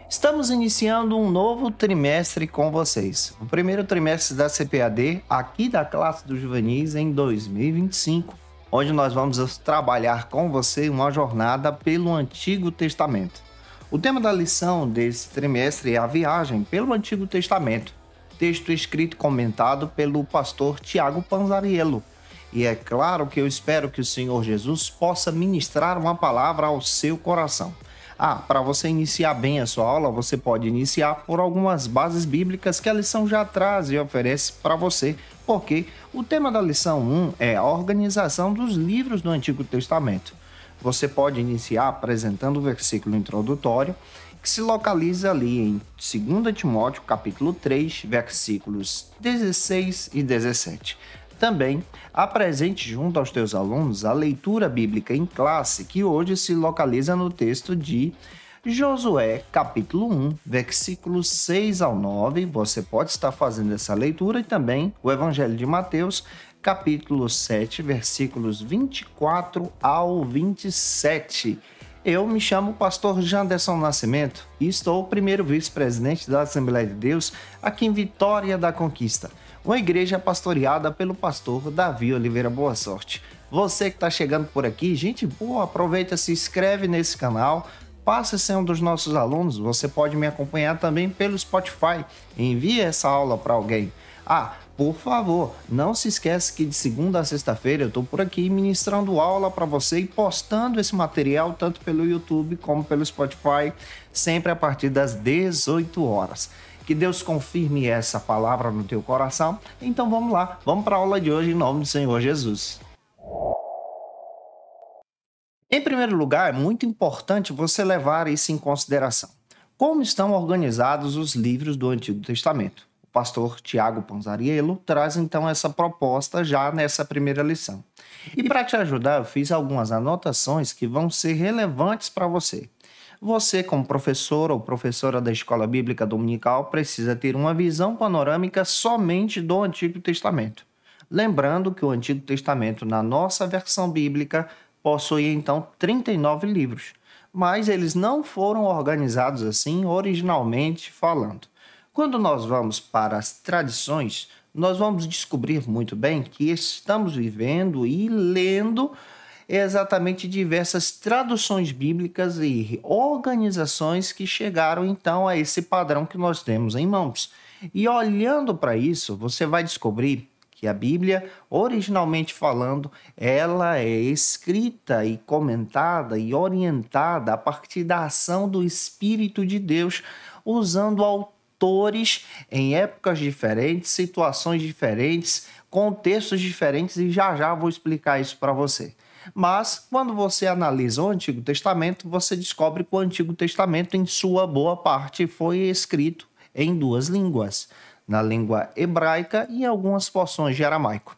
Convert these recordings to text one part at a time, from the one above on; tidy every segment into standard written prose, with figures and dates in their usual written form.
Estamos iniciando um novo trimestre com vocês. O primeiro trimestre da CPAD, aqui da classe dos juvenis em 2025, onde nós vamos trabalhar com você uma jornada pelo Antigo Testamento. O tema da lição desse trimestre é a viagem pelo Antigo Testamento, texto escrito e comentado pelo pastor Tiago Panzariello. E é claro que eu espero que o Senhor Jesus possa ministrar uma palavra ao seu coração. Para você iniciar bem a sua aula, você pode iniciar por algumas bases bíblicas que a lição já traz e oferece para você, porque o tema da lição 1 é a organização dos livros do Antigo Testamento. Você pode iniciar apresentando o versículo introdutório, que se localiza ali em 2 Timóteo, capítulo 3, versículos 16 e 17. Também apresente junto aos teus alunos a leitura bíblica em classe, que hoje se localiza no texto de Josué, capítulo 1, versículos 6 ao 9. Você pode estar fazendo essa leitura e também o Evangelho de Mateus, capítulo 7, versículos 24 ao 27. Eu me chamo pastor Janderson Nascimento e estou o primeiro vice-presidente da Assembleia de Deus aqui em Vitória da Conquista, uma igreja pastoreada pelo pastor Davi Oliveira Boa Sorte. Você que está chegando por aqui, gente boa, aproveita, se inscreve nesse canal, passa a ser um dos nossos alunos. Você pode me acompanhar também pelo Spotify, envie essa aula para alguém. Por favor, não se esqueça que de segunda a sexta-feira eu estou por aqui ministrando aula para você e postando esse material tanto pelo YouTube como pelo Spotify, sempre a partir das 18 horas. Que Deus confirme essa palavra no teu coração. Então vamos lá, vamos para a aula de hoje em nome do Senhor Jesus. Em primeiro lugar, é muito importante você levar isso em consideração. Como estão organizados os livros do Antigo Testamento? O pastor Tiago Panzariello traz então essa proposta já nessa primeira lição. E para te ajudar, eu fiz algumas anotações que vão ser relevantes para você. Você, como professor ou professora da Escola Bíblica Dominical, precisa ter uma visão panorâmica somente do Antigo Testamento. Lembrando que o Antigo Testamento, na nossa versão bíblica, possui então 39 livros, mas eles não foram organizados assim originalmente falando. Quando nós vamos para as tradições, nós vamos descobrir muito bem que estamos vivendo e lendo exatamente diversas traduções bíblicas e organizações que chegaram então a esse padrão que nós temos em mãos. E olhando para isso, você vai descobrir que a Bíblia, originalmente falando, ela é escrita e comentada e orientada a partir da ação do Espírito de Deus, usando autores em épocas diferentes, situações diferentes, contextos diferentes, e já vou explicar isso para você. Mas, quando você analisa o Antigo Testamento, você descobre que o Antigo Testamento, em sua boa parte, foi escrito em duas línguas, na língua hebraica e em algumas porções de aramaico.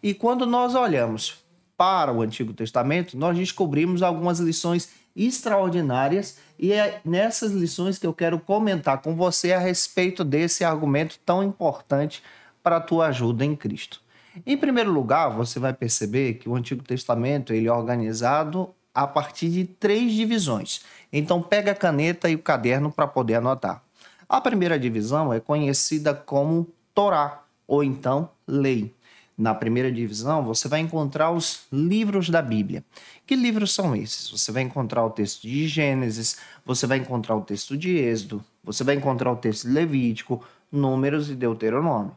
E quando nós olhamos para o Antigo Testamento, nós descobrimos algumas lições extraordinárias, e é nessas lições que eu quero comentar com você a respeito desse argumento tão importante para a tua ajuda em Cristo. Em primeiro lugar, você vai perceber que o Antigo Testamento ele é organizado a partir de 3 divisões. Então, pega a caneta e o caderno para poder anotar. A primeira divisão é conhecida como Torá, ou então Lei. Na primeira divisão, você vai encontrar os livros da Bíblia. Que livros são esses? Você vai encontrar o texto de Gênesis, você vai encontrar o texto de Êxodo, você vai encontrar o texto de Levítico, Números e Deuteronômio.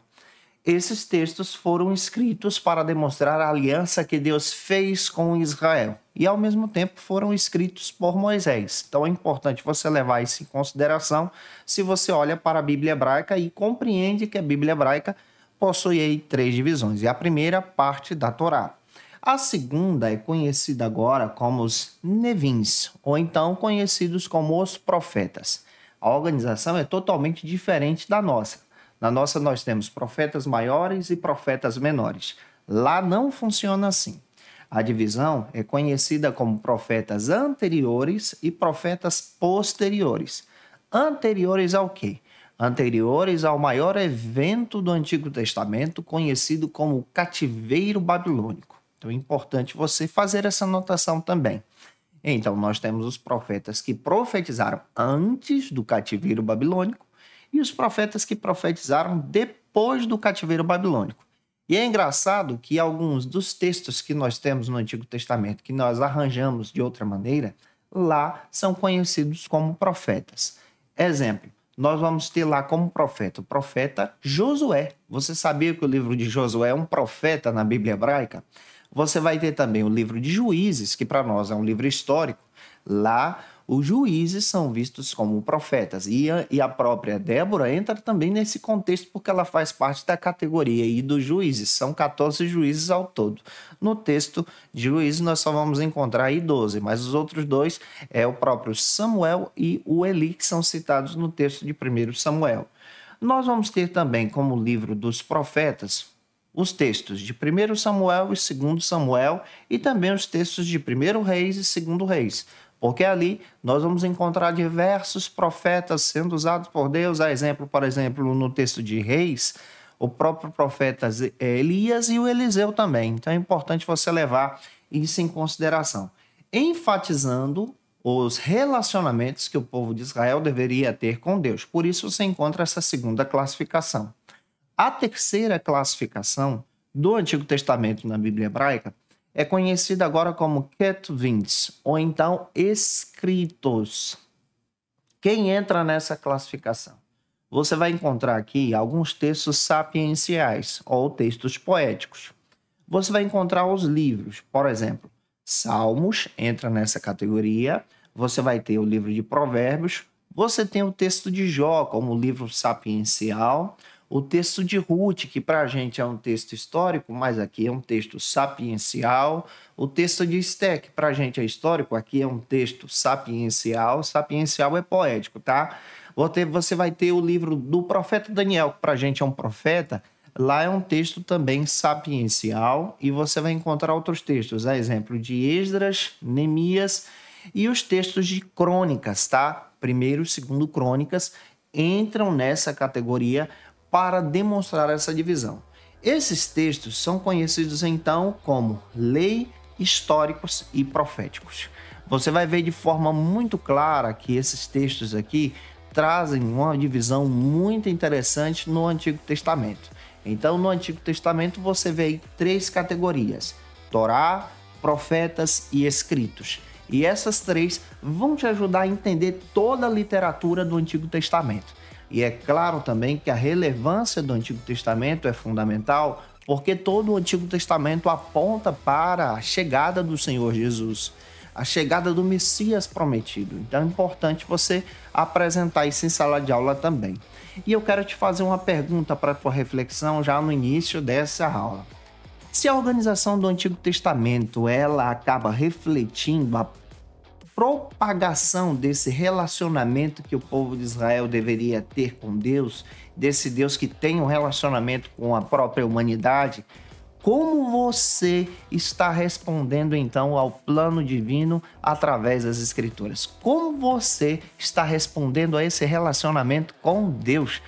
Esses textos foram escritos para demonstrar a aliança que Deus fez com Israel e, ao mesmo tempo, foram escritos por Moisés. Então, é importante você levar isso em consideração se você olha para a Bíblia hebraica e compreende que a Bíblia hebraica possui aí 3 divisões. E a primeira parte da Torá. A segunda é conhecida agora como os Nevins, ou então conhecidos como os profetas. A organização é totalmente diferente da nossa. Na nossa, nós temos profetas maiores e profetas menores. Lá não funciona assim. A divisão é conhecida como profetas anteriores e profetas posteriores. Anteriores ao quê? Anteriores ao maior evento do Antigo Testamento, conhecido como o cativeiro babilônico. Então é importante você fazer essa anotação também. Então, nós temos os profetas que profetizaram antes do cativeiro babilônico e os profetas que profetizaram depois do cativeiro babilônico. E é engraçado que alguns dos textos que nós temos no Antigo Testamento, que nós arranjamos de outra maneira, lá são conhecidos como profetas. Exemplo, nós vamos ter lá como profeta o profeta Josué. Você sabia que o livro de Josué é um profeta na Bíblia hebraica? Você vai ter também o livro de Juízes, que para nós é um livro histórico. Lá, os juízes são vistos como profetas. E a própria Débora entra também nesse contexto porque ela faz parte da categoria aí dos juízes. São 14 juízes ao todo. No texto de Juízes nós só vamos encontrar aí 12, mas os outros dois é o próprio Samuel e o Eli, que são citados no texto de 1 Samuel. Nós vamos ter também como livro dos profetas os textos de 1 Samuel e 2 Samuel e também os textos de 1 Reis e 2 Reis, porque ali nós vamos encontrar diversos profetas sendo usados por Deus, por exemplo, no texto de Reis, o próprio profeta Elias e o Eliseu também. Então é importante você levar isso em consideração, enfatizando os relacionamentos que o povo de Israel deveria ter com Deus. Por isso você encontra essa segunda classificação. A terceira classificação do Antigo Testamento na Bíblia hebraica é conhecida agora como Ketuvins, ou então escritos. Quem entra nessa classificação? Você vai encontrar aqui alguns textos sapienciais, ou textos poéticos. Você vai encontrar os livros, por exemplo, Salmos entra nessa categoria, você vai ter o livro de Provérbios, você tem o texto de Jó como livro sapiencial, o texto de Ruth, que para a gente é um texto histórico, mas aqui é um texto sapiencial. O texto de Esté, que para a gente é histórico, aqui é um texto sapiencial. Sapiencial é poético, tá? Você vai ter o livro do profeta Daniel, que para a gente é um profeta. Lá é um texto também sapiencial. E você vai encontrar outros textos, a exemplo de Esdras, Neemias e os textos de crônicas, tá? 1º e 2º Crônicas entram nessa categoria para demonstrar essa divisão. Esses textos são conhecidos então como lei, históricos e proféticos. Você vai ver de forma muito clara que esses textos aqui trazem uma divisão muito interessante no Antigo Testamento. Então, no Antigo Testamento você vê aí 3 categorias: Torá, profetas e escritos. E essas 3 vão te ajudar a entender toda a literatura do Antigo Testamento. E é claro também que a relevância do Antigo Testamento é fundamental, porque todo o Antigo Testamento aponta para a chegada do Senhor Jesus, a chegada do Messias prometido. Então é importante você apresentar isso em sala de aula também. E eu quero te fazer uma pergunta para a tua reflexão já no início dessa aula. Se a organização do Antigo Testamento ela acaba refletindo a propagação desse relacionamento que o povo de Israel deveria ter com Deus, desse Deus que tem um relacionamento com a própria humanidade, como você está respondendo então ao plano divino através das Escrituras? Como você está respondendo a esse relacionamento com Deus?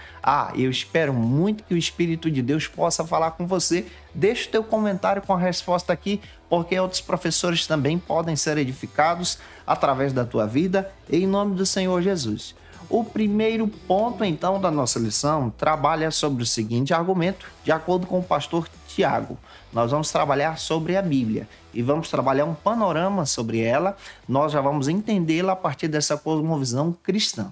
Eu espero muito que o Espírito de Deus possa falar com você. Deixa o teu comentário com a resposta aqui, porque outros professores também podem ser edificados através da tua vida, em nome do Senhor Jesus. O primeiro ponto, então, da nossa lição trabalha sobre o seguinte argumento, de acordo com o pastor Tiago. Nós vamos trabalhar sobre a Bíblia e vamos trabalhar um panorama sobre ela. Nós já vamos entendê-la a partir dessa cosmovisão cristã.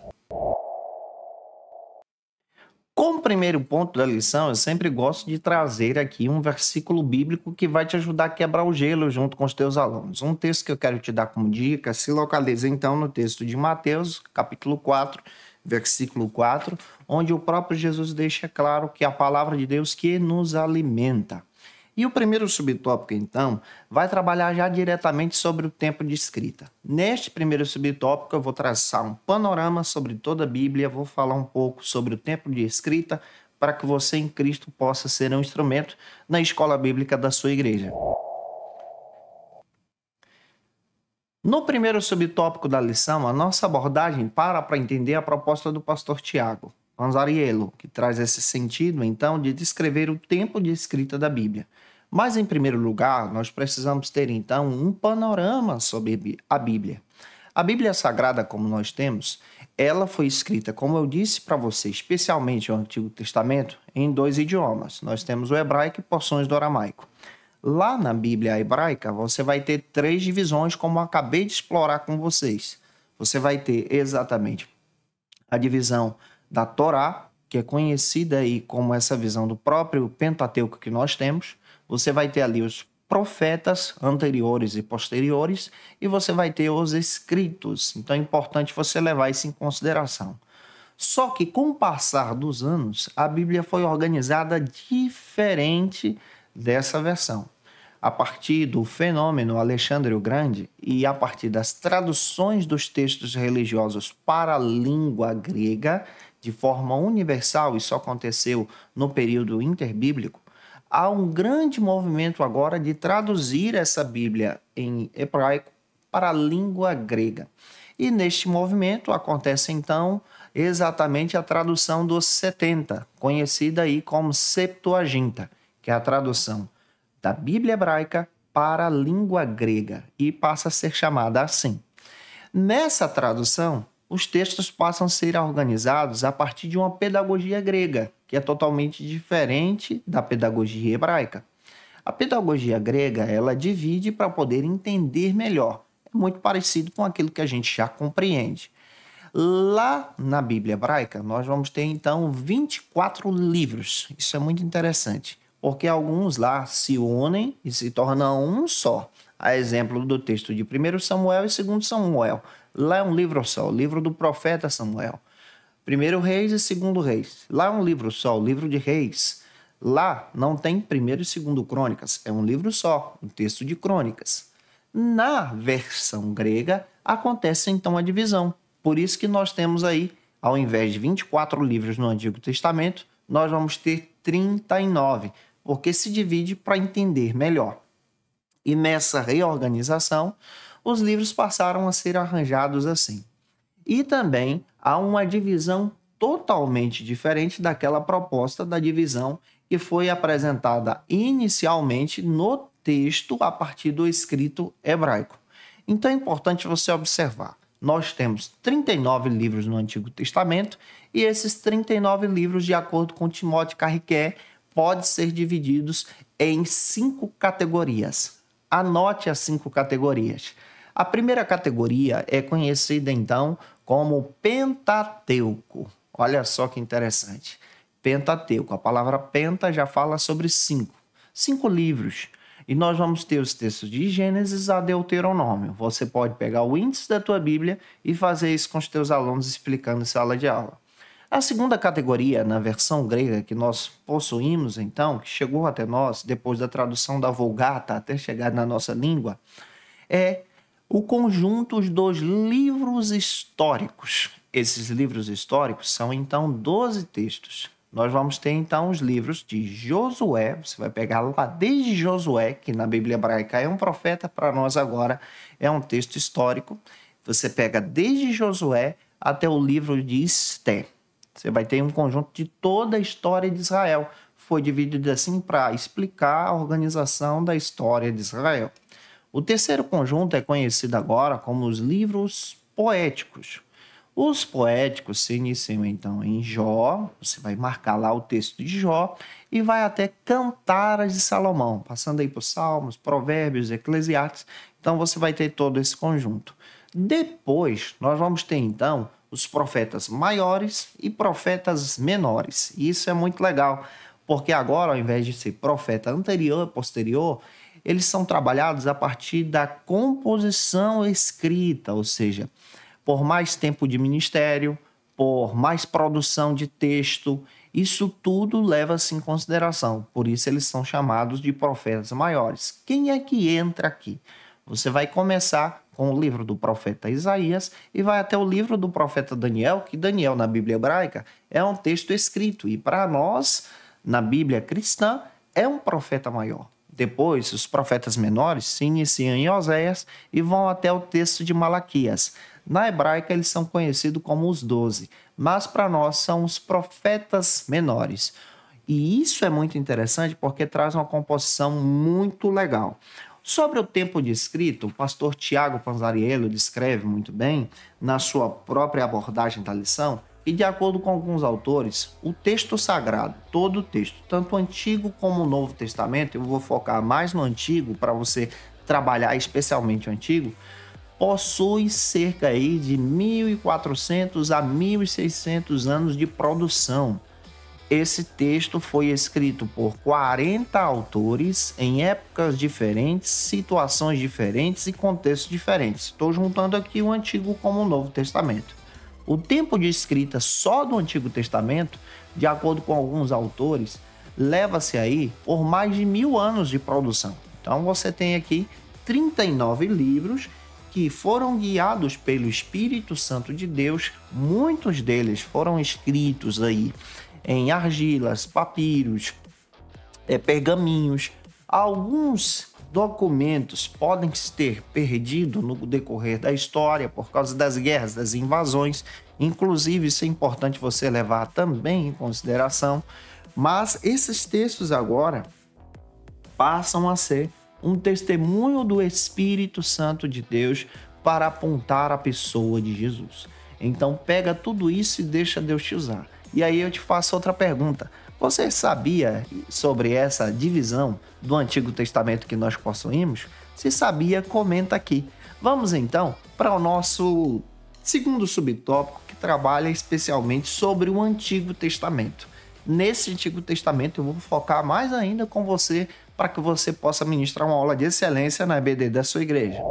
Como primeiro ponto da lição, eu sempre gosto de trazer aqui um versículo bíblico que vai te ajudar a quebrar o gelo junto com os teus alunos. Um texto que eu quero te dar como dica se localiza então no texto de Mateus, capítulo 4, versículo 4, onde o próprio Jesus deixa claro que é a palavra de Deus que nos alimenta. E o primeiro subtópico, então, vai trabalhar já diretamente sobre o tempo de escrita. Neste primeiro subtópico, eu vou traçar um panorama sobre toda a Bíblia, vou falar um pouco sobre o tempo de escrita, para que você em Cristo possa ser um instrumento na escola bíblica da sua igreja. No primeiro subtópico da lição, a nossa abordagem para entender a proposta do pastor Tiago Panzariello, que traz esse sentido, então, de descrever o tempo de escrita da Bíblia. Mas, em primeiro lugar, nós precisamos ter, então, um panorama sobre a Bíblia. A Bíblia Sagrada, como nós temos, ela foi escrita, como eu disse para você, especialmente o Antigo Testamento, em 2 idiomas. Nós temos o hebraico e porções do aramaico. Lá na Bíblia hebraica, você vai ter 3 divisões, como eu acabei de explorar com vocês. Você vai ter exatamente a divisão da Torá, que é conhecida aí como essa visão do próprio Pentateuco que nós temos. Você vai ter ali os profetas anteriores e posteriores, e você vai ter os escritos. Então é importante você levar isso em consideração. Só que com o passar dos anos, a Bíblia foi organizada diferente dessa versão. A partir do fenômeno Alexandre o Grande e a partir das traduções dos textos religiosos para a língua grega, de forma universal, isso aconteceu no período interbíblico, há um grande movimento agora de traduzir essa Bíblia em hebraico para a língua grega. E neste movimento acontece então exatamente a tradução dos 70, conhecida aí como Septuaginta, que é a tradução da Bíblia hebraica para a língua grega e passa a ser chamada assim. Nessa tradução, os textos passam a ser organizados a partir de uma pedagogia grega, que é totalmente diferente da pedagogia hebraica. A pedagogia grega, ela divide para poder entender melhor. É muito parecido com aquilo que a gente já compreende. Lá na Bíblia hebraica, nós vamos ter então 24 livros. Isso é muito interessante, porque alguns lá se unem e se tornam um só. A exemplo do texto de 1 Samuel e 2 Samuel. Lá é um livro só, o livro do profeta Samuel. 1 Reis e 2 Reis. Lá é um livro só, o livro de Reis. Lá não tem 1 e 2 Crônicas, é um livro só, um texto de Crônicas. Na versão grega, acontece então a divisão. Por isso que nós temos aí, ao invés de 24 livros no Antigo Testamento, nós vamos ter 39, porque se divide para entender melhor. E nessa reorganização, os livros passaram a ser arranjados assim. E também há uma divisão totalmente diferente daquela proposta da divisão que foi apresentada inicialmente no texto a partir do escrito hebraico. Então é importante você observar. Nós temos 39 livros no Antigo Testamento e esses 39 livros, de acordo com Timóteo Carriquet, podem ser divididos em 5 categorias. Anote as 5 categorias. A primeira categoria é conhecida, então, como Pentateuco. Olha só que interessante. Pentateuco. A palavra penta já fala sobre 5. 5 livros. E nós vamos ter os textos de Gênesis a Deuteronômio. Você pode pegar o índice da tua Bíblia e fazer isso com os teus alunos explicando em sala de aula. A segunda categoria, na versão grega que nós possuímos, então, que chegou até nós depois da tradução da Vulgata até chegar na nossa língua, é o conjunto dos livros históricos. Esses livros históricos são, então, 12 textos. Nós vamos ter, então, os livros de Josué. Você vai pegar lá desde Josué, que na Bíblia hebraica é um profeta, para nós agora é um texto histórico. Você pega desde Josué até o livro de Esté. Você vai ter um conjunto de toda a história de Israel. Foi dividido assim para explicar a organização da história de Israel. O terceiro conjunto é conhecido agora como os livros poéticos. Os poéticos se iniciam então em Jó, você vai marcar lá o texto de Jó e vai até Cantares de Salomão, passando aí por Salmos, Provérbios, Eclesiastes. Então você vai ter todo esse conjunto. Depois nós vamos ter então os profetas maiores e profetas menores. E isso é muito legal, porque agora, ao invés de ser profeta anterior e posterior, eles são trabalhados a partir da composição escrita, ou seja, por mais tempo de ministério, por mais produção de texto, isso tudo leva-se em consideração. Por isso eles são chamados de profetas maiores. Quem é que entra aqui? Você vai começar com o livro do profeta Isaías e vai até o livro do profeta Daniel, que Daniel na Bíblia hebraica é um texto escrito e para nós, na Bíblia cristã, é um profeta maior. Depois, os profetas menores se iniciam em Oséias e vão até o texto de Malaquias. Na hebraica, eles são conhecidos como os 12, mas para nós são os profetas menores. E isso é muito interessante porque traz uma composição muito legal. Sobre o tempo de escrita, o pastor Tiago Panzariello descreve muito bem, na sua própria abordagem da lição, e de acordo com alguns autores, o texto sagrado, todo o texto, tanto o Antigo como o Novo Testamento, eu vou focar mais no Antigo para você trabalhar especialmente o Antigo, possui cerca aí de 1.400 a 1.600 anos de produção. Esse texto foi escrito por 40 autores em épocas diferentes, situações diferentes e contextos diferentes. Estou juntando aqui o Antigo como o Novo Testamento. O tempo de escrita só do Antigo Testamento, de acordo com alguns autores, leva-se aí por mais de 1.000 anos de produção. Então você tem aqui 39 livros que foram guiados pelo Espírito Santo de Deus. Muitos deles foram escritos aí em argilas, papiros, pergaminhos. Alguns documentos podem ter perdido no decorrer da história por causa das guerras, das invasões. Inclusive, isso é importante você levar também em consideração. Mas esses textos agora passam a ser um testemunho do Espírito Santo de Deus para apontar a pessoa de Jesus. Então, pega tudo isso e deixa Deus te usar. E aí eu te faço outra pergunta. Você sabia sobre essa divisão do Antigo Testamento que nós possuímos? Se sabia, comenta aqui. Vamos então para o nosso segundo subtópico, que trabalha especialmente sobre o Antigo Testamento. Nesse Antigo Testamento eu vou focar mais ainda com você para que você possa ministrar uma aula de excelência na EBD da sua igreja.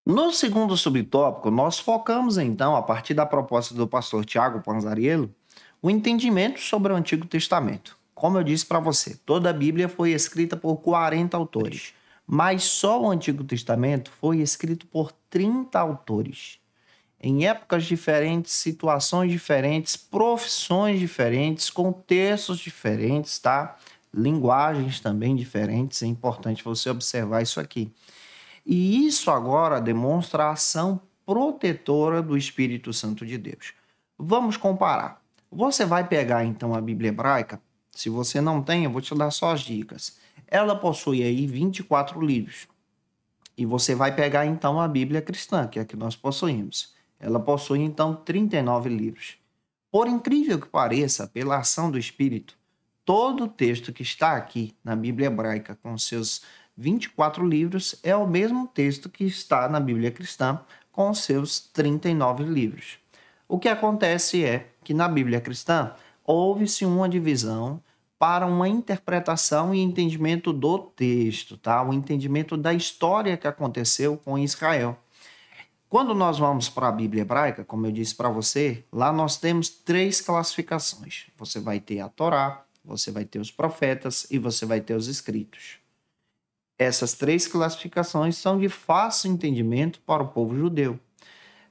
No segundo subtópico, nós focamos então, a partir da proposta do pastor Tiago Panzariello, o entendimento sobre o Antigo Testamento. Como eu disse para você, toda a Bíblia foi escrita por 40 autores, mas só o Antigo Testamento foi escrito por 30 autores. Em épocas diferentes, situações diferentes, profissões diferentes, contextos diferentes, tá? Linguagens também diferentes, é importante você observar isso aqui. E isso agora demonstra a ação protetora do Espírito Santo de Deus. Vamos comparar. Você vai pegar então a Bíblia hebraica. Se você não tem, eu vou te dar só as dicas. Ela possui aí 24 livros. E você vai pegar então a Bíblia cristã, que é a que nós possuímos. Ela possui então 39 livros. Por incrível que pareça, pela ação do Espírito, todo o texto que está aqui na Bíblia hebraica com seus 24 livros é o mesmo texto que está na Bíblia cristã com seus 39 livros. O que acontece é que na Bíblia cristã houve-se uma divisão para uma interpretação e entendimento do texto, tá? O entendimento da história que aconteceu com Israel. Quando nós vamos para a Bíblia hebraica, como eu disse para você, lá nós temos 3 classificações. Você vai ter a Torá, você vai ter os profetas e você vai ter os escritos. Essas 3 classificações são de fácil entendimento para o povo judeu.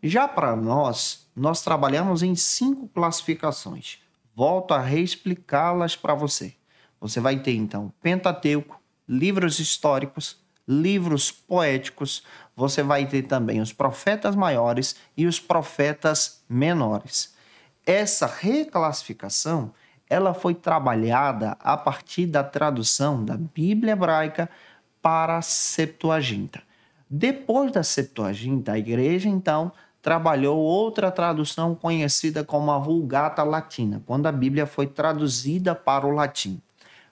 Já para nós trabalhamos em 5 classificações. Volto a reexplicá-las para você. Você vai ter, então, Pentateuco, livros históricos, livros poéticos, você vai ter também os profetas maiores e os profetas menores. Essa reclassificação, ela foi trabalhada a partir da tradução da Bíblia hebraica para a Septuaginta. Depois da Septuaginta, a igreja, então, trabalhou outra tradução conhecida como a Vulgata Latina, quando a Bíblia foi traduzida para o latim.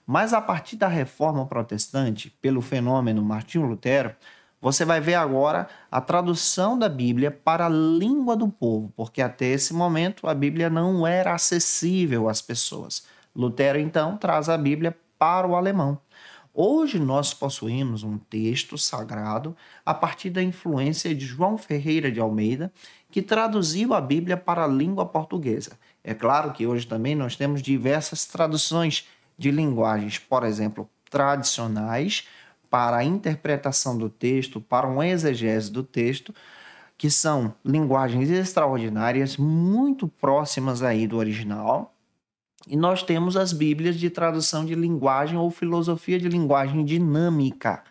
Mas a partir da Reforma Protestante, pelo fenômeno Martinho Lutero, você vai ver agora a tradução da Bíblia para a língua do povo, porque até esse momento a Bíblia não era acessível às pessoas. Lutero, então, traz a Bíblia para o alemão. Hoje nós possuímos um texto sagrado a partir da influência de João Ferreira de Almeida, que traduziu a Bíblia para a língua portuguesa. É claro que hoje também nós temos diversas traduções de linguagens, por exemplo, tradicionais, para a interpretação do texto, para uma exegese do texto, que são linguagens extraordinárias, muito próximas aí do original. E nós temos as Bíblias de tradução de linguagem ou filosofia de linguagem dinâmica.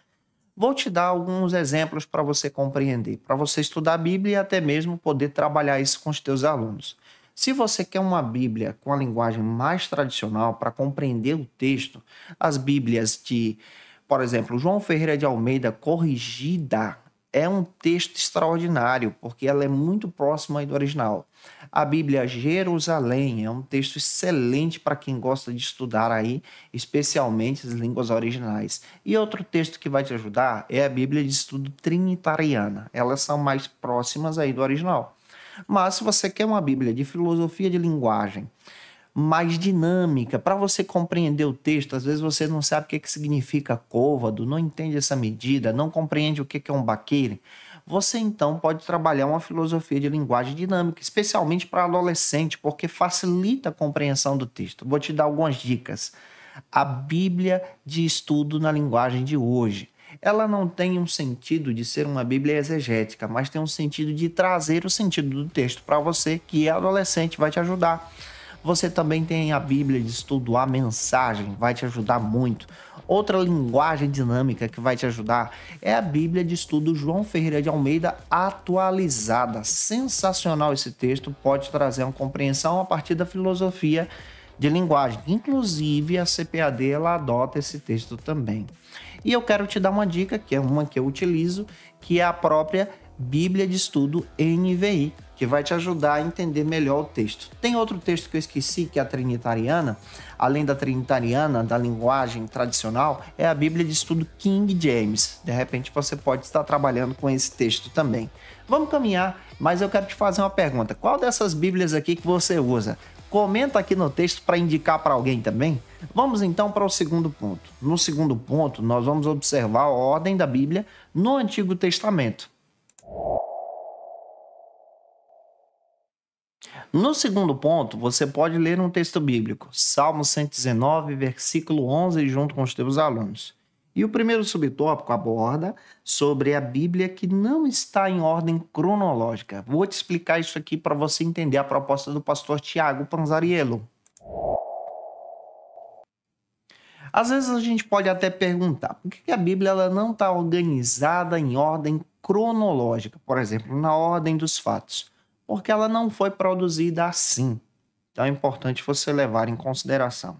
Vou te dar alguns exemplos para você compreender, para você estudar a Bíblia e até mesmo poder trabalhar isso com os teus alunos. Se você quer uma Bíblia com a linguagem mais tradicional para compreender o texto, as Bíblias de, por exemplo, João Ferreira de Almeida Corrigida é um texto extraordinário, porque ela é muito próxima do original. A Bíblia Jerusalém é um texto excelente para quem gosta de estudar aí, especialmente as línguas originais. E outro texto que vai te ajudar é a Bíblia de Estudo Trinitariana. Elas são mais próximas aí do original. Mas se você quer uma Bíblia de filosofia de linguagem, mais dinâmica, para você compreender o texto, às vezes você não sabe o que significa côvado, não entende essa medida, não compreende o que é um baqueire, você então pode trabalhar uma filosofia de linguagem dinâmica, especialmente para adolescente, porque facilita a compreensão do texto. Vou te dar algumas dicas. A Bíblia de Estudo na Linguagem de Hoje. Ela não tem um sentido de ser uma Bíblia exegética, mas tem um sentido de trazer o sentido do texto para você, que é adolescente, vai te ajudar. Você também tem a Bíblia de Estudo, a Mensagem, vai te ajudar muito. Outra linguagem dinâmica que vai te ajudar é a Bíblia de Estudo João Ferreira de Almeida atualizada. Sensacional esse texto, pode trazer uma compreensão a partir da filosofia de linguagem. Inclusive a CPAD ela adota esse texto também. E eu quero te dar uma dica, que é uma que eu utilizo, que é a própria Bíblia de Estudo NVI, que vai te ajudar a entender melhor o texto. Tem outro texto que eu esqueci, que é a Trinitariana. Além da Trinitariana, da linguagem tradicional, é a Bíblia de Estudo King James. De repente você pode estar trabalhando com esse texto também. Vamos caminhar, mas eu quero te fazer uma pergunta. Qual dessas Bíblias aqui que você usa? Comenta aqui no texto para indicar para alguém também. Vamos então para o segundo ponto. No segundo ponto, nós vamos observar a ordem da Bíblia no Antigo Testamento. No segundo ponto, você pode ler um texto bíblico, Salmo 119, versículo 11, junto com os teus alunos. E o primeiro subtópico aborda sobre a Bíblia que não está em ordem cronológica. Vou te explicar isso aqui para você entender a proposta do pastor Tiago Panzariello. Às vezes a gente pode até perguntar por que a Bíblia ela não está organizada em ordem cronológica, por exemplo, na ordem dos fatos. Porque ela não foi produzida assim. Então é importante você levar em consideração.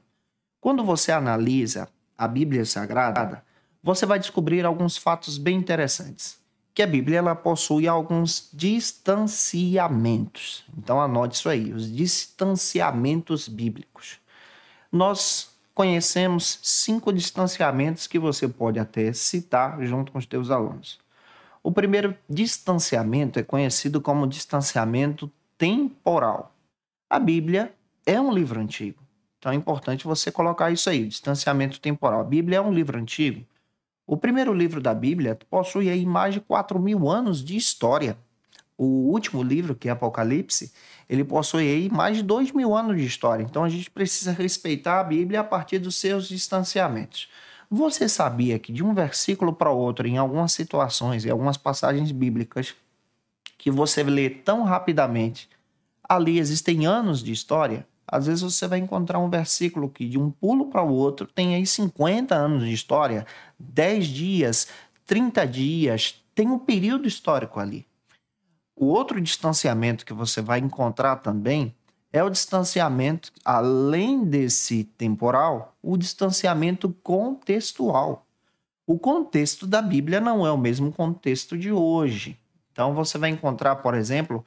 Quando você analisa a Bíblia Sagrada, você vai descobrir alguns fatos bem interessantes. Que a Bíblia ela possui alguns distanciamentos. Então anote isso aí, os distanciamentos bíblicos. Nós conhecemos 5 distanciamentos que você pode até citar junto com os teus alunos. O primeiro distanciamento é conhecido como distanciamento temporal. A Bíblia é um livro antigo, então é importante você colocar isso aí, distanciamento temporal. A Bíblia é um livro antigo. O primeiro livro da Bíblia possui aí mais de 4.000 anos de história. O último livro, que é Apocalipse, ele possui aí mais de 2.000 anos de história. Então a gente precisa respeitar a Bíblia a partir dos seus distanciamentos. Você sabia que de um versículo para outro, em algumas situações e algumas passagens bíblicas que você lê tão rapidamente, ali existem anos de história? Às vezes você vai encontrar um versículo que de um pulo para o outro tem aí 50 anos de história, 10 dias, 30 dias, tem um período histórico ali. O outro distanciamento que você vai encontrar também é o distanciamento, além desse temporal, o distanciamento contextual. O contexto da Bíblia não é o mesmo contexto de hoje. Então você vai encontrar, por exemplo,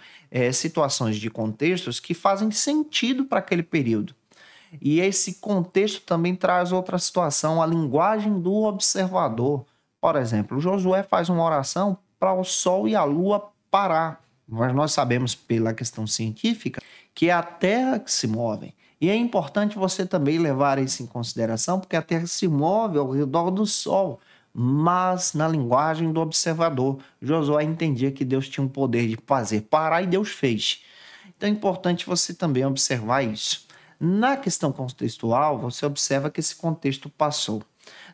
situações de contextos que fazem sentido para aquele período. E esse contexto também traz outra situação, a linguagem do observador. Por exemplo, Josué faz uma oração para o sol e a lua parar. Mas nós sabemos pela questão científica que é a Terra que se move. E é importante você também levar isso em consideração, porque a Terra se move ao redor do Sol. Mas na linguagem do observador, Josué entendia que Deus tinha o poder de fazer parar e Deus fez. Então é importante você também observar isso. Na questão contextual, você observa que esse contexto passou.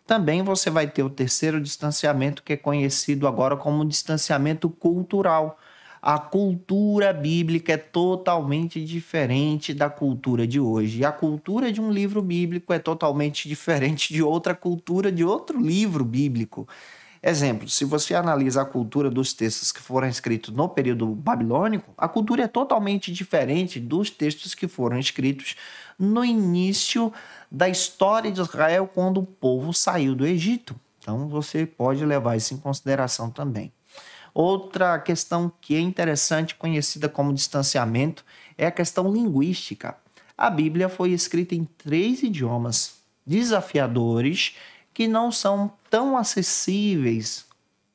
Também você vai ter o terceiro distanciamento, que é conhecido agora como distanciamento cultural. A cultura bíblica é totalmente diferente da cultura de hoje. E a cultura de um livro bíblico é totalmente diferente de outra cultura de outro livro bíblico. Exemplo, se você analisa a cultura dos textos que foram escritos no período babilônico, a cultura é totalmente diferente dos textos que foram escritos no início da história de Israel, quando o povo saiu do Egito. Então, você pode levar isso em consideração também. Outra questão que é interessante, conhecida como distanciamento, é a questão linguística. A Bíblia foi escrita em 3 idiomas desafiadores que não são tão acessíveis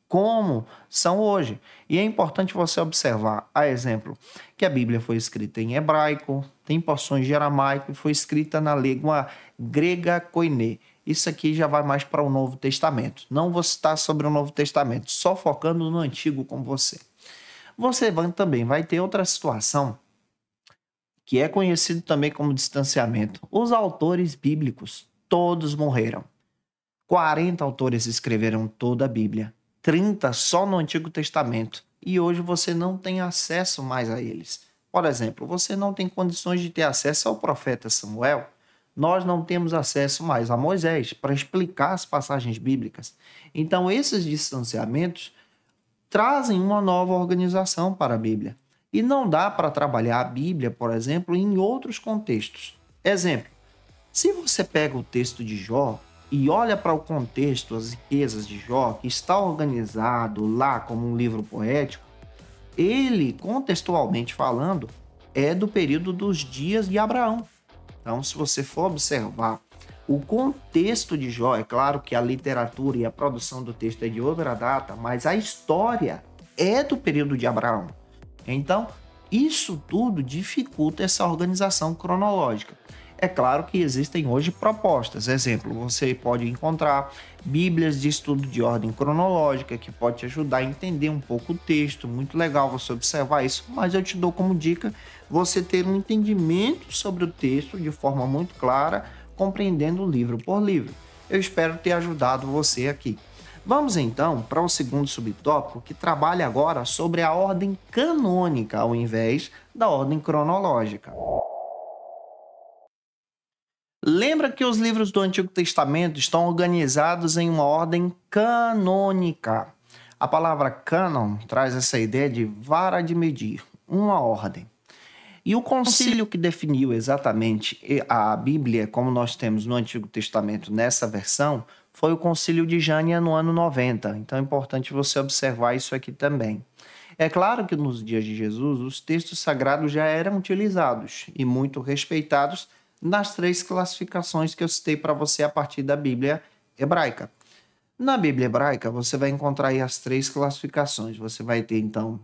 como são hoje. E é importante você observar, a exemplo, que a Bíblia foi escrita em hebraico, tem porções de aramaico e foi escrita na língua grega koiné. Isso aqui já vai mais para o Novo Testamento. Não vou citar sobre o Novo Testamento, só focando no Antigo com você. Você também vai ter outra situação que é conhecido também como distanciamento. Os autores bíblicos, todos morreram. 40 autores escreveram toda a Bíblia, 30 só no Antigo Testamento, e hoje você não tem acesso mais a eles. Por exemplo, você não tem condições de ter acesso ao profeta Samuel, nós não temos acesso mais a Moisés para explicar as passagens bíblicas. Então, esses distanciamentos trazem uma nova organização para a Bíblia. E não dá para trabalhar a Bíblia, por exemplo, em outros contextos. Exemplo, se você pega o texto de Jó e olha para o contexto, as riquezas de Jó, que está organizado lá como um livro poético, ele, contextualmente falando, é do período dos dias de Abraão. Então, se você for observar o contexto de Jó, é claro que a literatura e a produção do texto é de outra data, mas a história é do período de Abraão. Então, isso tudo dificulta essa organização cronológica. É claro que existem hoje propostas. Exemplo, você pode encontrar bíblias de estudo de ordem cronológica que pode te ajudar a entender um pouco o texto. Muito legal você observar isso, mas eu te dou como dica você ter um entendimento sobre o texto de forma muito clara, compreendendo livro por livro. Eu espero ter ajudado você aqui. Vamos então para o segundo subtópico, que trabalha agora sobre a ordem canônica ao invés da ordem cronológica. Lembra que os livros do Antigo Testamento estão organizados em uma ordem canônica. A palavra cânon traz essa ideia de vara de medir, uma ordem. E o concílio que definiu exatamente a Bíblia, como nós temos no Antigo Testamento nessa versão, foi o Concílio de Jânia no ano 90. Então é importante você observar isso aqui também. É claro que nos dias de Jesus, os textos sagrados já eram utilizados e muito respeitados nas 3 classificações que eu citei para você a partir da Bíblia hebraica. Na Bíblia hebraica, você vai encontrar aí as 3 classificações. Você vai ter, então,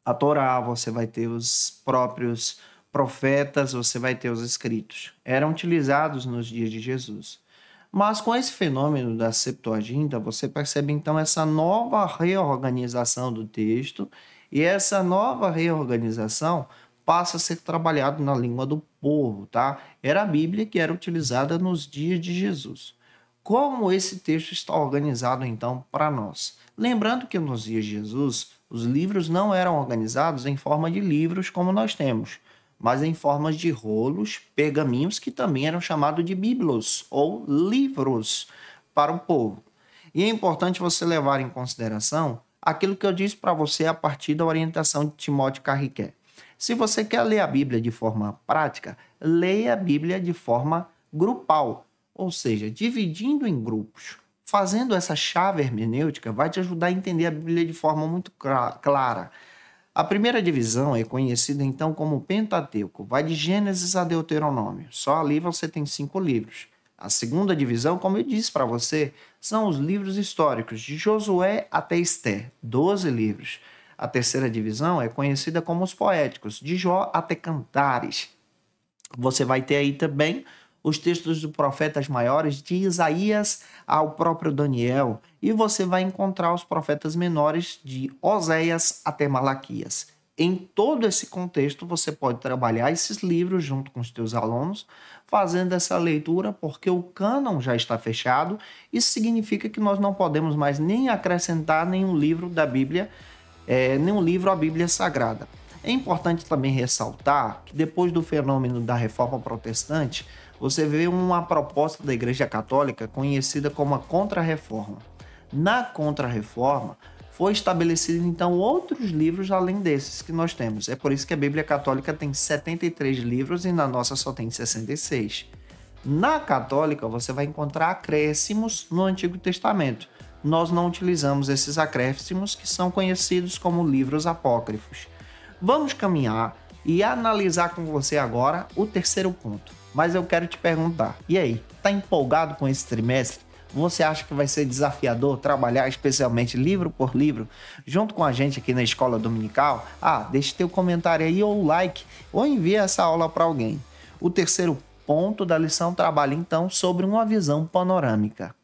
a Torá, você vai ter os próprios profetas, você vai ter os escritos. Eram utilizados nos dias de Jesus. Mas com esse fenômeno da Septuaginta, você percebe então essa nova reorganização do texto, e essa nova reorganização passa a ser trabalhado na língua do povo, tá? Era a Bíblia que era utilizada nos dias de Jesus. Como esse texto está organizado então para nós? Lembrando que nos dias de Jesus, os livros não eram organizados em forma de livros como nós temos, mas em formas de rolos, pergaminhos, que também eram chamados de biblos, ou livros, para o povo. E é importante você levar em consideração aquilo que eu disse para você a partir da orientação de Timóteo Carriquet. Se você quer ler a Bíblia de forma prática, leia a Bíblia de forma grupal, ou seja, dividindo em grupos. Fazendo essa chave hermenêutica vai te ajudar a entender a Bíblia de forma muito clara. A primeira divisão é conhecida então como Pentateuco, vai de Gênesis a Deuteronômio. Só ali você tem 5 livros. A segunda divisão, como eu disse para você, são os livros históricos, de Josué até Ester, 12 livros. A terceira divisão é conhecida como os poéticos, de Jó até Cantares. Você vai ter aí também os textos dos profetas maiores, de Isaías ao próprio Daniel, e você vai encontrar os profetas menores, de Oséias até Malaquias. Em todo esse contexto, você pode trabalhar esses livros junto com os teus alunos, fazendo essa leitura, porque o cânon já está fechado. Isso significa que nós não podemos mais nem acrescentar nenhum livro da Bíblia, nenhum livro à Bíblia Sagrada. É importante também ressaltar que depois do fenômeno da Reforma Protestante, você vê uma proposta da Igreja Católica conhecida como a Contra-Reforma. Na Contra-Reforma, foi estabelecido então outros livros além desses que nós temos. É por isso que a Bíblia Católica tem 73 livros e na nossa só tem 66. Na Católica, você vai encontrar acréscimos no Antigo Testamento. Nós não utilizamos esses acréscimos, que são conhecidos como livros apócrifos. Vamos caminhar e analisar com você agora o terceiro ponto. Mas eu quero te perguntar, e aí, tá empolgado com esse trimestre? Você acha que vai ser desafiador trabalhar especialmente livro por livro junto com a gente aqui na Escola Dominical? Deixe teu comentário aí ou like, ou envie essa aula para alguém. O terceiro ponto da lição trabalha então sobre uma visão panorâmica.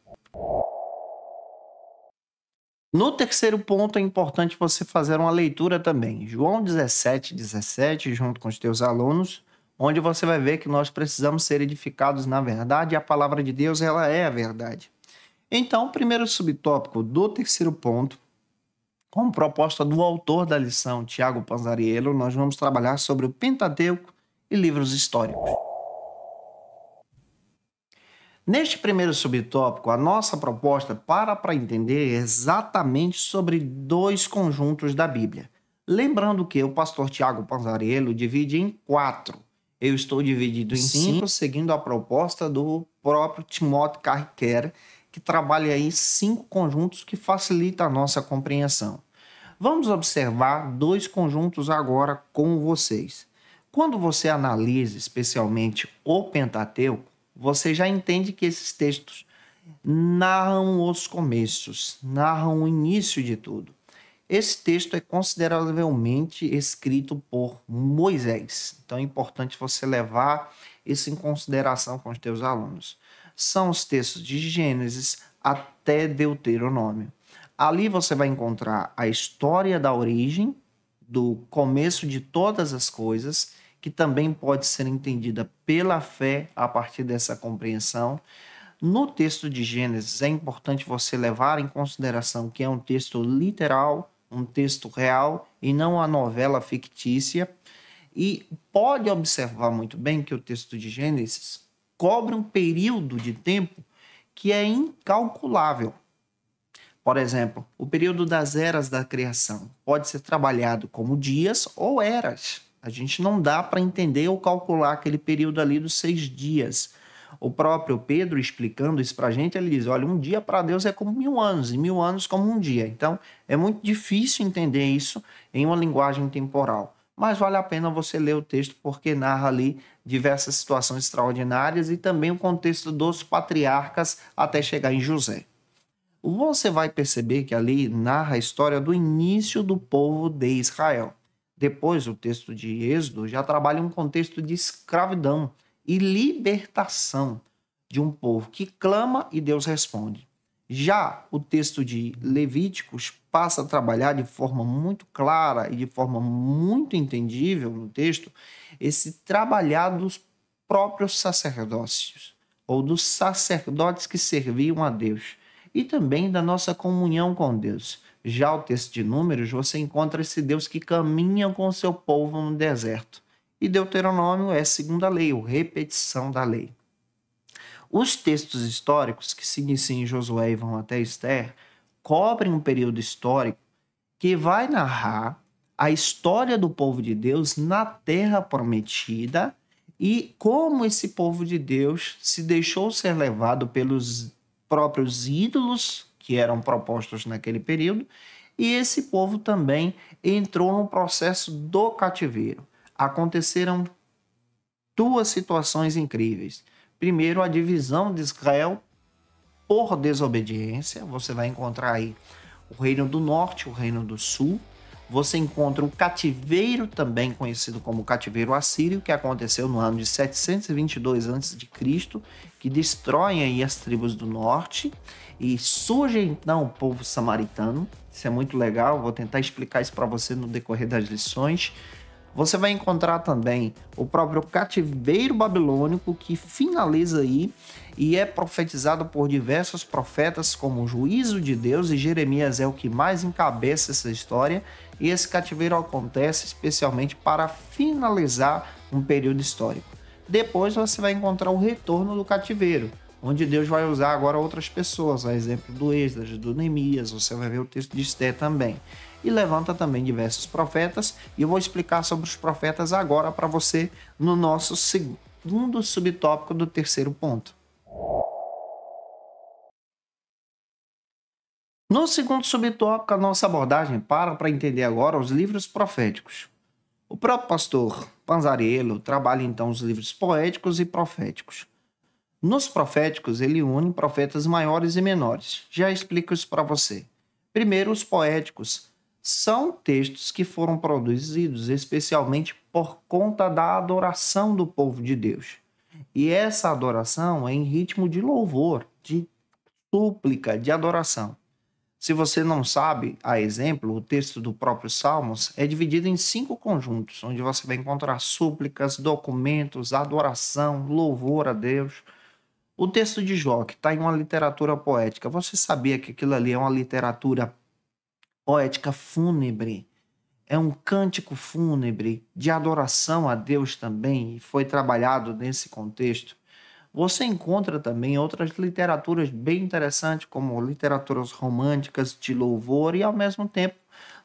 No terceiro ponto é importante você fazer uma leitura também. João 17:17, junto com os teus alunos, onde você vai ver que nós precisamos ser edificados na verdade e a palavra de Deus ela é a verdade. Então, o primeiro subtópico do terceiro ponto, como proposta do autor da lição, Tiago Panzariello, nós vamos trabalhar sobre o Pentateuco e livros históricos. Neste primeiro subtópico, a nossa proposta para entender exatamente sobre dois conjuntos da Bíblia. Lembrando que o pastor Tiago Panzariello divide em 4. Eu estou dividido em 5, seguindo a proposta do próprio Timothy Carriquer, que trabalha aí 5 conjuntos que facilita a nossa compreensão. Vamos observar 2 conjuntos agora com vocês. Quando você analisa especialmente o Pentateuco, você já entende que esses textos narram os começos, narram o início de tudo. Esse texto é consideravelmente escrito por Moisés. Então é importante você levar isso em consideração com os teus alunos. São os textos de Gênesis até Deuteronômio. Ali você vai encontrar a história da origem, do começo de todas as coisas, que também pode ser entendida pela fé a partir dessa compreensão. No texto de Gênesis é importante você levar em consideração que é um texto literal, um texto real e não uma novela fictícia. E pode observar muito bem que o texto de Gênesis cobre um período de tempo que é incalculável. Por exemplo, o período das eras da criação pode ser trabalhado como dias ou eras. A gente não dá para entender ou calcular aquele período ali dos 6 dias. O próprio Pedro, explicando isso para a gente, ele diz, olha, um dia para Deus é como 1000 anos, e 1000 anos como um dia. Então, é muito difícil entender isso em uma linguagem temporal. Mas vale a pena você ler o texto, porque narra ali diversas situações extraordinárias e também o contexto dos patriarcas até chegar em José. Você vai perceber que ali narra a história do início do povo de Israel. Depois, o texto de Êxodo já trabalha um contexto de escravidão e libertação de um povo que clama e Deus responde. Já o texto de Levíticos passa a trabalhar de forma muito clara e de forma muito entendível no texto esse trabalhar dos próprios sacerdócios, ou dos sacerdotes que serviam a Deus, e também da nossa comunhão com Deus. Já o texto de Números, você encontra esse Deus que caminha com o seu povo no deserto. E Deuteronômio é segundo a lei, ou repetição da lei. Os textos históricos que se iniciam em Josué e vão até Esther cobrem um período histórico que vai narrar a história do povo de Deus na terra prometida e como esse povo de Deus se deixou ser levado pelos próprios ídolos que eram propostos naquele período, e esse povo também entrou no processo do cativeiro. Aconteceram 2 situações incríveis. Primeiro, a divisão de Israel por desobediência. Você vai encontrar aí o reino do norte, o reino do sul. Você encontra o cativeiro, também conhecido como cativeiro assírio, que aconteceu no ano de 722 a.C., que destrói aí as tribos do norte e surge então o povo samaritano. Isso é muito legal, vou tentar explicar isso para você no decorrer das lições. Você vai encontrar também o próprio cativeiro babilônico, que finaliza aí e é profetizado por diversos profetas como o juízo de Deus, e Jeremias é o que mais encabeça essa história. E esse cativeiro acontece especialmente para finalizar um período histórico. Depois você vai encontrar o retorno do cativeiro, onde Deus vai usar agora outras pessoas, a exemplo do Esdras, do Neemias, você vai ver o texto de Esther também. E levanta também diversos profetas, e eu vou explicar sobre os profetas agora para você no nosso segundo subtópico do terceiro ponto. No segundo subtópico, a nossa abordagem para entender agora os livros proféticos. O próprio pastor Panzariello trabalha então os livros poéticos e proféticos. Nos proféticos, ele une profetas maiores e menores. Já explico isso para você. Primeiro, os poéticos são textos que foram produzidos especialmente por conta da adoração do povo de Deus. E essa adoração é em ritmo de louvor, de súplica, de adoração. Se você não sabe, a exemplo, o texto do próprio Salmos é dividido em 5 conjuntos, onde você vai encontrar súplicas, documentos, adoração, louvor a Deus. O texto de Jó, que está em uma literatura poética, você sabia que aquilo ali é uma literatura poética fúnebre? É um cântico fúnebre de adoração a Deus também, e foi trabalhado nesse contexto. Você encontra também outras literaturas bem interessantes, como literaturas românticas de louvor, e ao mesmo tempo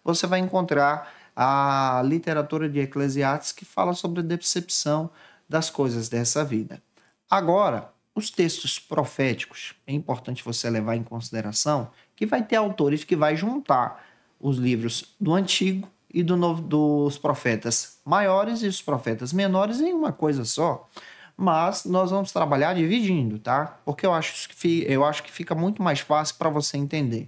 você vai encontrar a literatura de Eclesiastes, que fala sobre a decepção das coisas dessa vida. Agora, os textos proféticos, é importante você levar em consideração que vai ter autores que vai juntar os livros do Antigo e do Novo, dos profetas maiores e os profetas menores em uma coisa só. Mas nós vamos trabalhar dividindo, tá? Porque eu acho que fica muito mais fácil para você entender.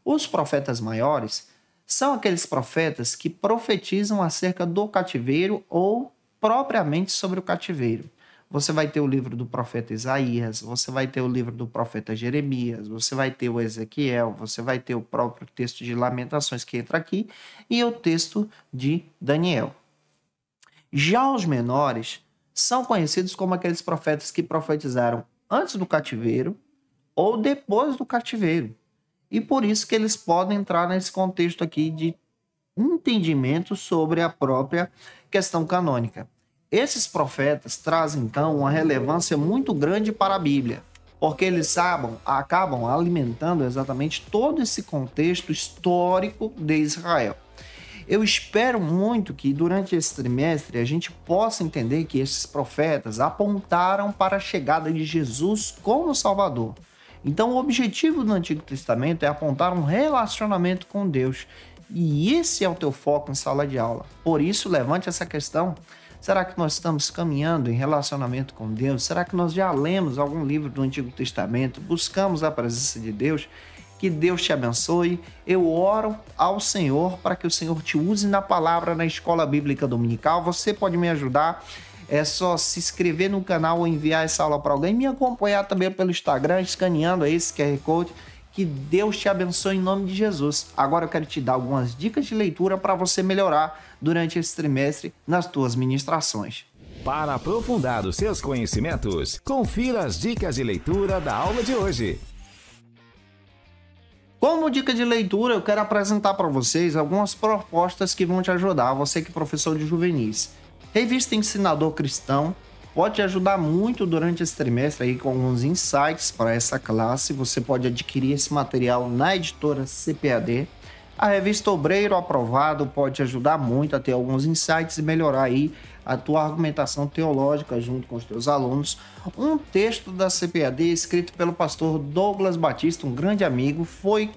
Os profetas maiores são aqueles profetas que profetizam acerca do cativeiro ou propriamente sobre o cativeiro. Você vai ter o livro do profeta Isaías, você vai ter o livro do profeta Jeremias, você vai ter o Ezequiel, você vai ter o próprio texto de Lamentações que entra aqui e o texto de Daniel. Já os menores são conhecidos como aqueles profetas que profetizaram antes do cativeiro ou depois do cativeiro. E por isso que eles podem entrar nesse contexto aqui de entendimento sobre a própria questão canônica. Esses profetas trazem, então, uma relevância muito grande para a Bíblia, porque eles acabam alimentando exatamente todo esse contexto histórico de Israel. Eu espero muito que durante esse trimestre a gente possa entender que esses profetas apontaram para a chegada de Jesus como Salvador. Então, o objetivo do Antigo Testamento é apontar um relacionamento com Deus. E esse é o teu foco em sala de aula. Por isso, levante essa questão. Será que nós estamos caminhando em relacionamento com Deus? Será que nós já lemos algum livro do Antigo Testamento? Buscamos a presença de Deus? Que Deus te abençoe. Eu oro ao Senhor para que o Senhor te use na palavra na Escola Bíblica Dominical. Você pode me ajudar. É só se inscrever no canal ou enviar essa aula para alguém. Me acompanhar também pelo Instagram, escaneando aí esse QR Code. Que Deus te abençoe em nome de Jesus. Agora eu quero te dar algumas dicas de leitura para você melhorar durante esse trimestre nas tuas ministrações. Para aprofundar os seus conhecimentos, confira as dicas de leitura da aula de hoje. Como dica de leitura, eu quero apresentar para vocês algumas propostas que vão te ajudar, você que é professor de juvenis. Revista Ensinador Cristão pode te ajudar muito durante esse trimestre aí com alguns insights para essa classe. Você pode adquirir esse material na editora CPAD. A revista Obreiro Aprovado pode te ajudar muito a ter alguns insights e melhorar aí a tua argumentação teológica junto com os teus alunos. Um texto da CPAD escrito pelo pastor Douglas Batista, um grande amigo, foi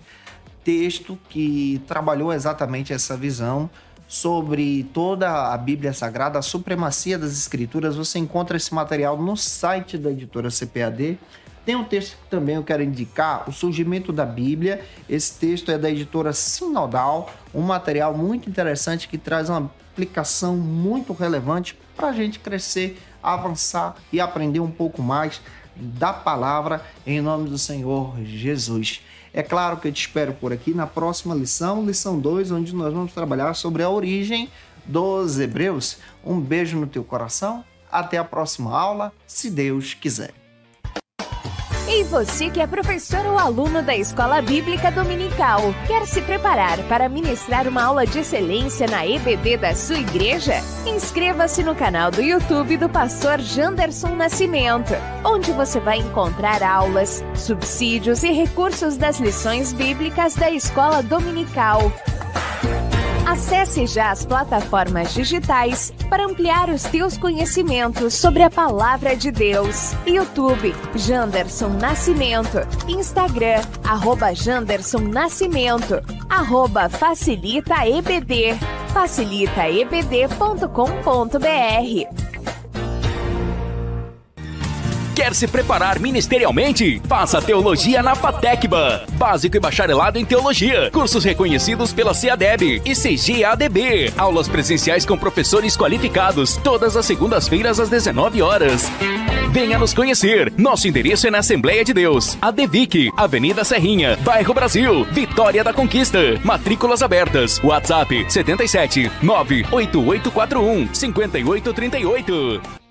texto que trabalhou exatamente essa visão sobre toda a Bíblia Sagrada, a supremacia das Escrituras. Você encontra esse material no site da editora CPAD. Tem um texto que também eu quero indicar, O Surgimento da Bíblia. Esse texto é da editora Sinodal, um material muito interessante que traz uma aplicação muito relevante para a gente crescer, avançar e aprender um pouco mais da palavra em nome do Senhor Jesus. É claro que eu te espero por aqui na próxima lição, lição 2, onde nós vamos trabalhar sobre a origem dos hebreus. Um beijo no teu coração, até a próxima aula, se Deus quiser. E você que é professor ou aluno da Escola Bíblica Dominical, quer se preparar para ministrar uma aula de excelência na EBD da sua igreja? Inscreva-se no canal do YouTube do pastor Janderson Nascimento, onde você vai encontrar aulas, subsídios e recursos das lições bíblicas da Escola Dominical. Acesse já as plataformas digitais para ampliar os teus conhecimentos sobre a Palavra de Deus. YouTube, Janderson Nascimento. Instagram, @Janderson Nascimento. @FacilitaEBD. facilitaebd.com.br. Quer se preparar ministerialmente? Faça Teologia na FATECBA. Básico e bacharelado em Teologia. Cursos reconhecidos pela CEADEB e CGADB. Aulas presenciais com professores qualificados. Todas as segundas-feiras às 19 horas. Venha nos conhecer. Nosso endereço é na Assembleia de Deus. ADVIC, Avenida Serrinha, Bairro Brasil, Vitória da Conquista. Matrículas abertas. WhatsApp 77 98841 5838.